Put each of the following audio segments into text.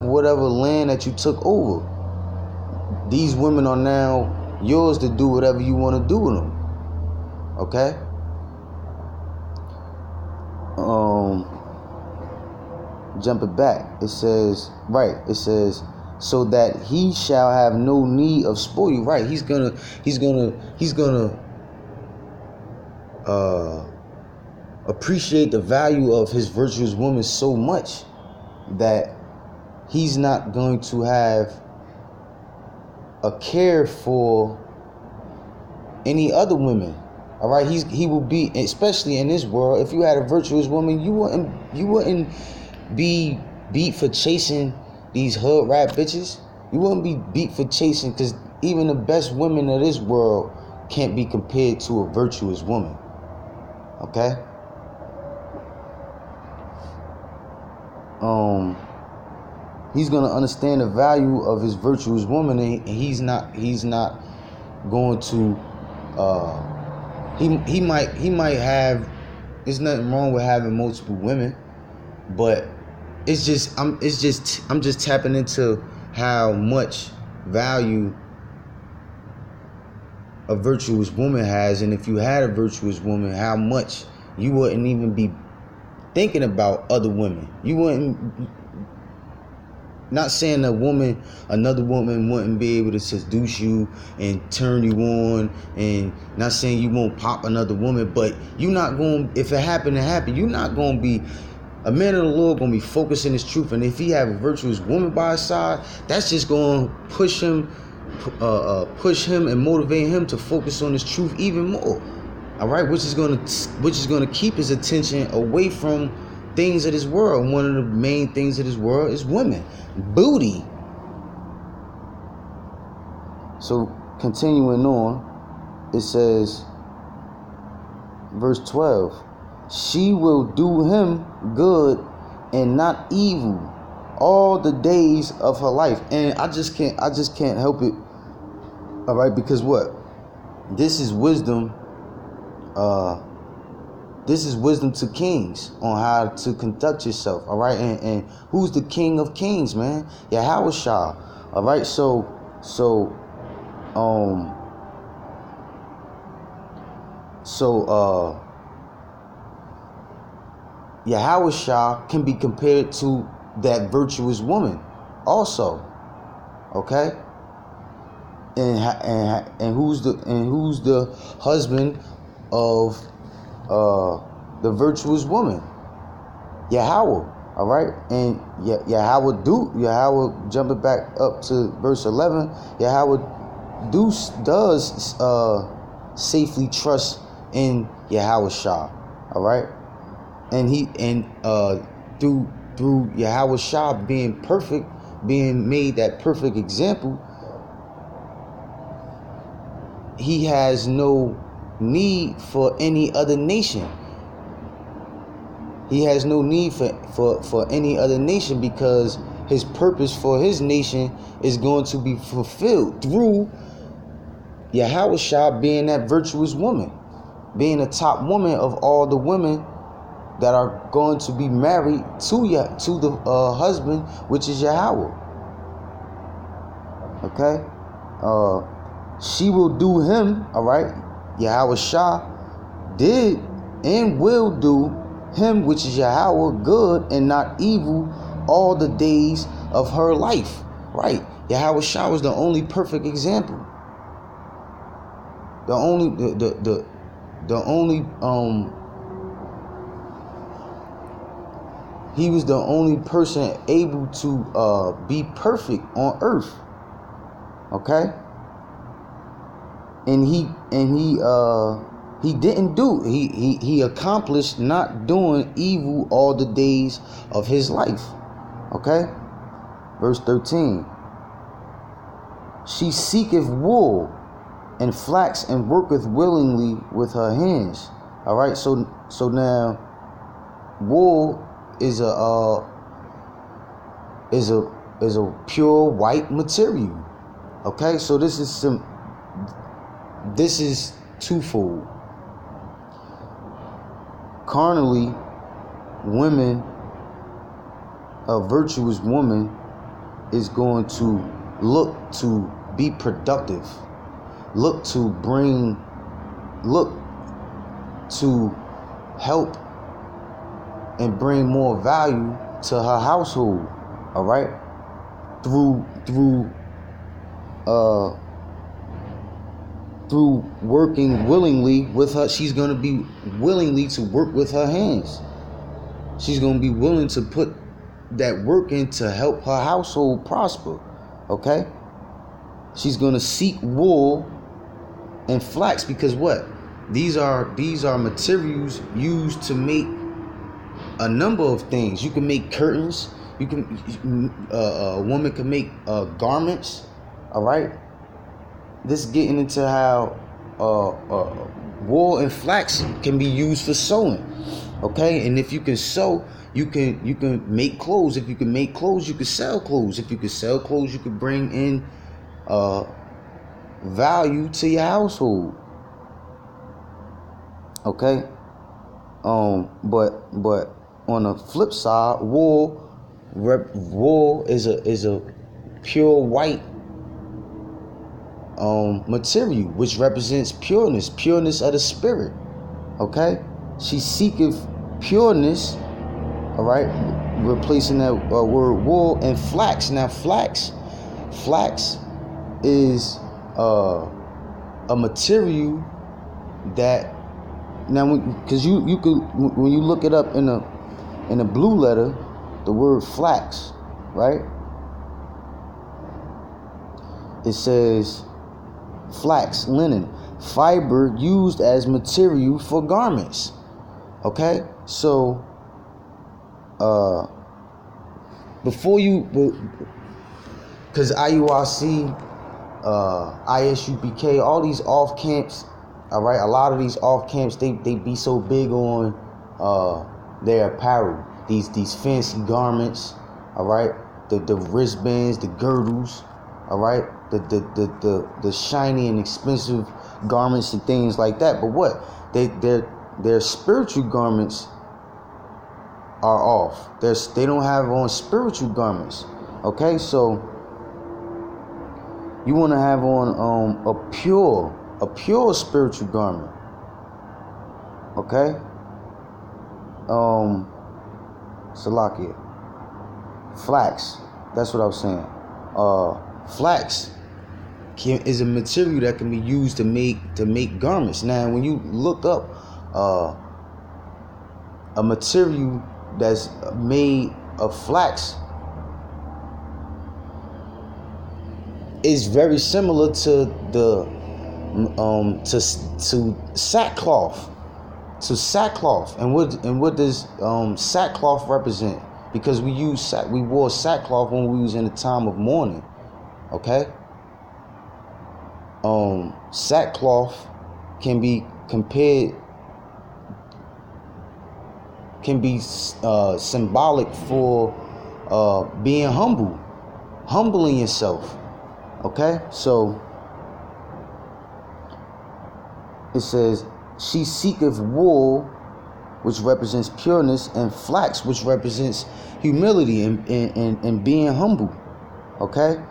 whatever land that you took over. These women are now yours to do whatever you want to do with them. Okay? Jumping back, it says, so that he shall have no need of spoil you. Right, he's gonna appreciate the value of his virtuous woman so much that he's not going to have a care for any other women. All right, he will be, especially in this world, if you had a virtuous woman, you wouldn't be beat for chasing these hood rat bitches. You wouldn't be beat for chasing, because even the best women of this world can't be compared to a virtuous woman. Okay? He's gonna understand the value of his virtuous woman, and he's not going to he might have, there's nothing wrong with having multiple women, but I'm just tapping into how much value a virtuous woman has. And if you had a virtuous woman, how much you wouldn't even be thinking about other women. You wouldn't, not saying another woman wouldn't be able to seduce you and turn you on, and not saying you won't pop another woman, but you're not going, if it happened to happen, you're not going to be, a man of the Lord going to be focusing his truth. And if he have a virtuous woman by his side, that's just going to push him and motivate him to focus on his truth even more. All right, which is going to keep his attention away from things of this world. One of the main things of this world is women, booty. So continuing on, it says, verse 12, she will do him good and not evil all the days of her life. And I just can't help it. All right, because what? This is wisdom. This is wisdom to kings on how to conduct yourself. All right, and who's the King of Kings, man? Yahweh Shah. All right, so Yahweh Shah can be compared to that virtuous woman also. Okay? And who's the husband of the virtuous woman? Yahweh. All right? And Yahweh, jumping back up to verse 11, Yahweh does safely trust in Yahweh Shah. All right? And through Yahweh Shah being perfect, being made that perfect example, he has no need for any other nation. He has no need for any other nation, because his purpose for his nation is going to be fulfilled through Yahweh Shah being that virtuous woman, being the top woman of all the women that are going to be married to the husband, which is Yahweh. Okay? She will do him, all right? Yahweh Shah did and will do him, which is Yahweh, good and not evil all the days of her life. Right? Yahweh Shah was the only perfect example. The only he was the only person able to be perfect on earth. Okay? And he didn't do, he accomplished not doing evil all the days of his life. Okay? Verse 13. She seeketh wool and flax and worketh willingly with her hands. All right? So now wool is a pure white material. Okay? So this is twofold. Carnally, women, a virtuous woman is going to look to be productive, look to help and bring more value to her household, all right? Through working willingly with her. She's going to be willingly to work with her hands. She's going to be willing to put that work in to help her household prosper, okay? She's going to seek wool and flax, because what? These are materials used to make a number of things. You can make curtains. You can a woman can make garments. All right. This getting into how wool and flax can be used for sewing. Okay, and if you can sew, you can make clothes. If you can make clothes, you can sell clothes. If you can sell clothes, you can bring in value to your household. Okay. But on the flip side, wool is a pure white material, which represents pureness of the spirit. Okay, she seeketh pureness. All right, replacing that word wool and flax. Now flax is a material that, now because you could, when you look it up in a blue letter, the word flax, right? It says flax, linen, fiber used as material for garments. Okay, so before you, because IURC, ISUPK, all these off camps, all right, a lot of these off camps, they be so big on their apparel, these fancy garments, all right, the wristbands, the girdles, all right, the shiny and expensive garments and things like that. But what their spiritual garments are off. They don't have on spiritual garments. Okay, so you want to have on a pure spiritual garment. Okay? Salakia. Flax. That's what I was saying. Flax is a material that can be used to make garments. Now, when you look up a material that's made of flax, is very similar to the to sackcloth. To sackcloth. And what does sackcloth represent? Because we wore sackcloth when we was in a time of mourning. Okay? Sackcloth can be compared, can be symbolic for being humbling yourself. Okay, so it says, she seeketh wool, which represents pureness, and flax, which represents humility and being humble. Okay,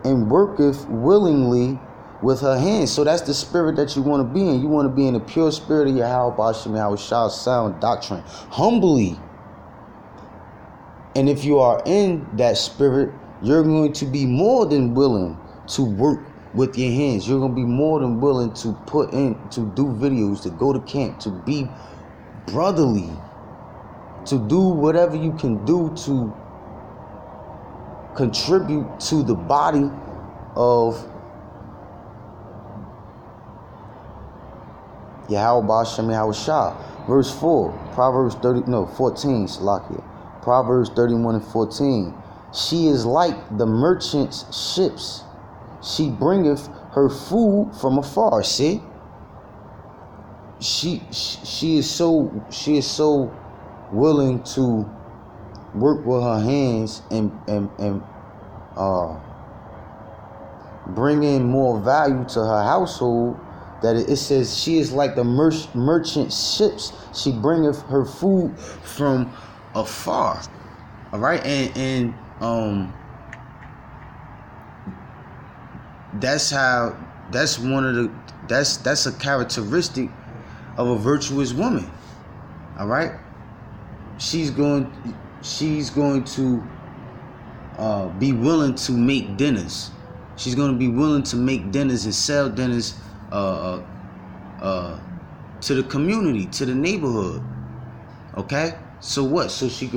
and worketh willingly with her hands. So that's the spirit that you want to be in. You want to be in the pure spirit of Yahweh Bashim Yahushua sound doctrine, humbly. And if you are in that spirit, you're going to be more than willing to work with your hands. You're going to be more than willing to put in, to do videos, to go to camp, to be brotherly, to do whatever you can do to contribute to the body of Yahweh Basham Yahushua. Verse 4, Proverbs 14, Salakia. Proverbs 31 and 14. She is like the merchant's ships. She bringeth her food from afar. See? She is so willing to work with her hands and bring in more value to her household, that it says she is like the merchant ships. She bringeth her food from afar. All right, and that's one of the that's a characteristic of a virtuous woman. All right, she's going to be willing to make dinners. She's going to be willing to make dinners and sell dinners to the community, to the neighborhood. Okay, so what? So she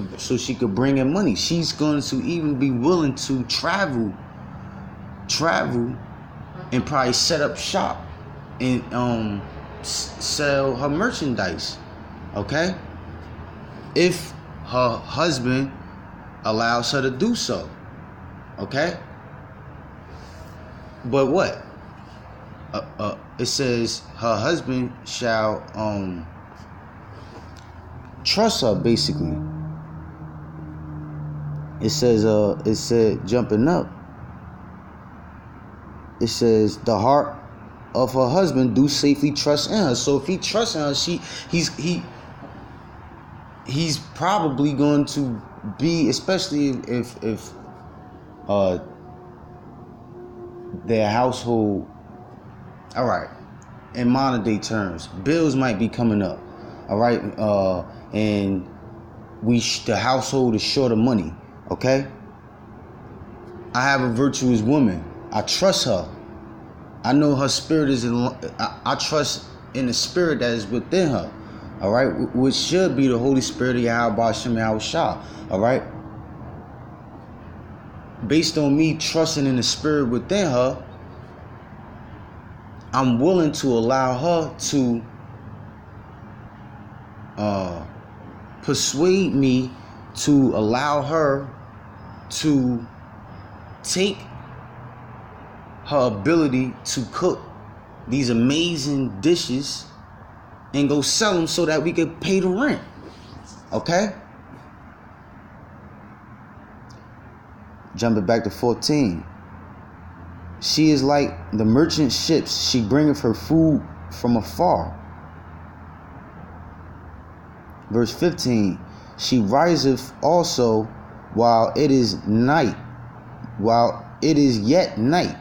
could bring in money. She's going to even be willing to travel, and probably set up shop and sell her merchandise. Okay, if her husband allows her to do so. Okay, but what? It says her husband shall trust her, basically. It said jumping up. It says the heart of her husband do safely trust in her. So if he trusts in her, he's probably going to be, especially if their household, all right, in modern day terms, bills might be coming up, all right, and the household is short of money. Okay, I have a virtuous woman. I trust her. I know her spirit is I trust in the spirit that is within her. All right, which should be the Holy Spirit of Yahweh Hashem Yahushua. All right, based on me trusting in the spirit within her, I'm willing to allow her to persuade me to allow her to take her ability to cook these amazing dishes and go sell them so that we could pay the rent. Okay? Jumping back to 14. She is like the merchant ships. She bringeth her food from afar. Verse 15. She riseth also while it is night, while it is yet night,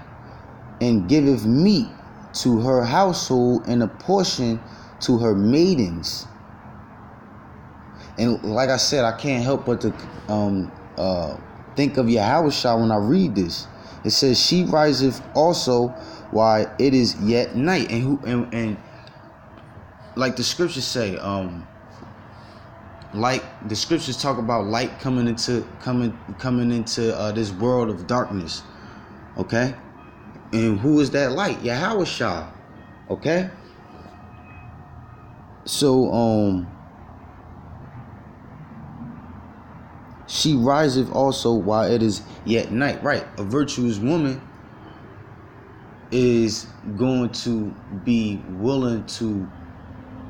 and giveth meat to her household and a portion to her maidens. And like I said, I can't help but to think of Yahushua when I read this. It says, she riseth also while it is yet night. And like the scriptures say, like the scriptures talk about light coming into this world of darkness. Okay? And who is that light? Yahushua. Okay? So she riseth also while it is yet night. Right. A virtuous woman is going to be willing to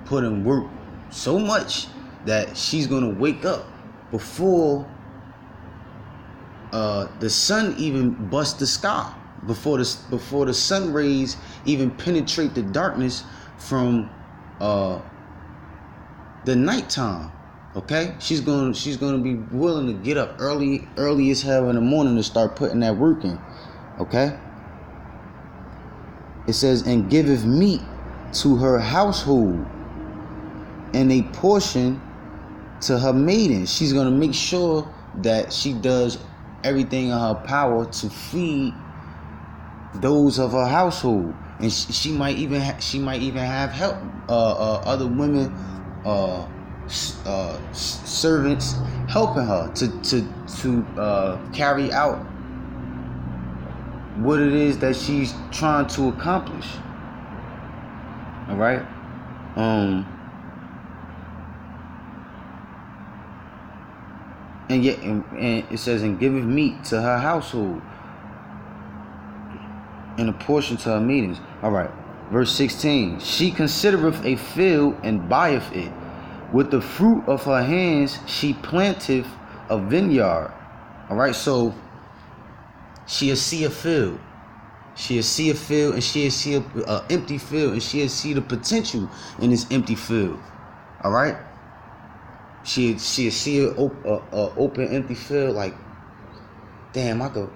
put in work so much that she's going to wake up before the sun even busts the sky, before the sun rays even penetrate the darkness from the nighttime. Okay, she's gonna be willing to get up early as hell in the morning to start putting that work in. Okay. It says, and giveth meat to her household and a portion to her maidens. She's gonna make sure that she does everything in her power to feed those of her household, and she might even have help, other women, servants helping her to carry out what it is that she's trying to accomplish. All right. And yet, and it says, and giveth meat to her household and a portion to her maidens. All right. Verse 16. She considereth a field and buyeth it. With the fruit of her hands she planteth a vineyard. All right. So she'll see a field. She'll see a field, and she'll see an empty field, and she'll see the potential in this empty field. All right. She'll see an open empty field, like, damn, I could